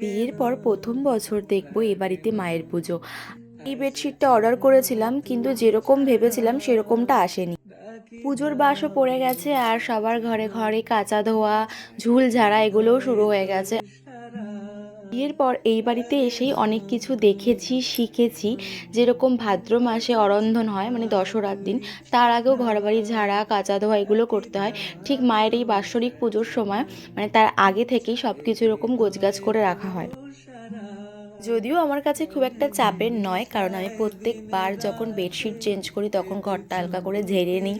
বিয়ের পর প্রথম বছর দেখবো এ বাড়িতে মায়ের পুজো। এই বেডশিটটা অর্ডার করেছিলাম, কিন্তু যেরকম ভেবেছিলাম সেরকমটা আসেনি। পুজোর বাসও পড়ে গেছে আর সবার ঘরে ঘরে কাচা ধোয়া, ঝুল ঝাড়া এগুলোও শুরু হয়ে গেছে। বিয়ের পর এই বাড়িতে এসেই অনেক কিছু দেখেছি, শিখেছি। যেরকম ভাদ্র মাসে অরন্ধন হয়, মানে দশরার দিন, তার আগেও ঘরবাড়ি ঝাড়া কাচা ধোয়া এগুলো করতে হয়। ঠিক মায়ের এই বাৎসরিক পুজোর সময়, মানে তার আগে থেকেই সব কিছু এরকম গোছগাছ করে রাখা হয়। যদিও আমার কাছে খুব একটা চাপের নয়, কারণ আমি প্রত্যেকবার যখন বেডশিট চেঞ্জ করি তখন ঘরটা হালকা করে ঝেড়ে নিই।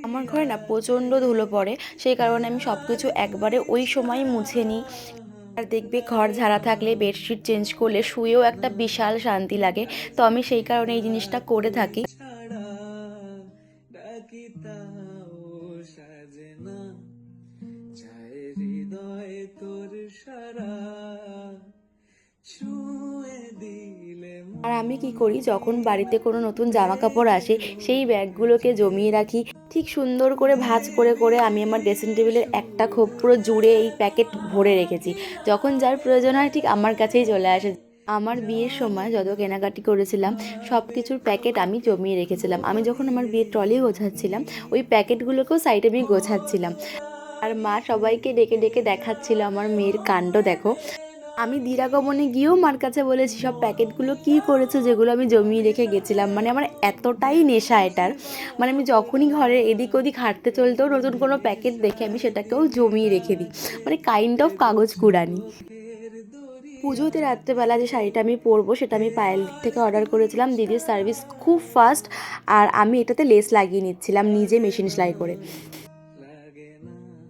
আমার ঘরে না প্রচণ্ড ধুলো পড়ে, সেই কারণে আমি সব কিছু একবারে ওই সময়ই মুছে নিই। আর দেখবে ঘর ঝাড়া থাকলে বেডশিট চেঞ্জ করলে শুয়েও একটা বিশাল শান্তি লাগে। তো আমি সেই কারণে এই জিনিসটা করে থাকি। আর আমি কি করি, যখন বাড়িতে কোনো নতুন জামা কাপড় আসে সেই ব্যাগগুলোকে জমিয়ে রাখি। ঠিক সুন্দর করে ভাঁজ করে করে আমি আমার ড্রেসিং টেবিলের একটা খোপ পুরো জুড়ে এই প্যাকেট ভরে রেখেছি। যখন যার প্রয়োজন হয় ঠিক আমার কাছেই চলে আসে। আমার বিয়ের সময় যত কেনাকাটি করেছিলাম সব কিছুর প্যাকেট আমি জমিয়ে রেখেছিলাম। আমি যখন আমার বিয়ের ট্রলি গোছাচ্ছিলাম, ওই প্যাকেটগুলোকেও সাইডে আমি গোছাচ্ছিলাম। আর মা সবাইকে ডেকে ডেকে দেখাচ্ছিল আমার মেয়ের কাণ্ড দেখো। আমি দিরাগমনে গিয়েও মার কাছে বলেছি সব প্যাকেটগুলো কী করেছো যেগুলো আমি জমিয়ে রেখে গেছিলাম। মানে আমার এতটাই নেশা এটার, মানে আমি যখনই ঘরে এদিক ওদিক হাঁটতে চলতেও নতুন কোনো প্যাকেট দেখে আমি সেটাকেও জমিয়ে রেখে দিই। মানে কাইন্ড অফ কাগজ কুড়ানি। পুজোতে রাত্রেবেলা যে শাড়িটা আমি পরবো সেটা আমি পায়েল থেকে অর্ডার করেছিলাম। দিদির সার্ভিস খুব ফাস্ট, আর আমি এটাতে লেস লাগিয়ে নিচ্ছিলাম নিজে মেশিন সেলাই করে।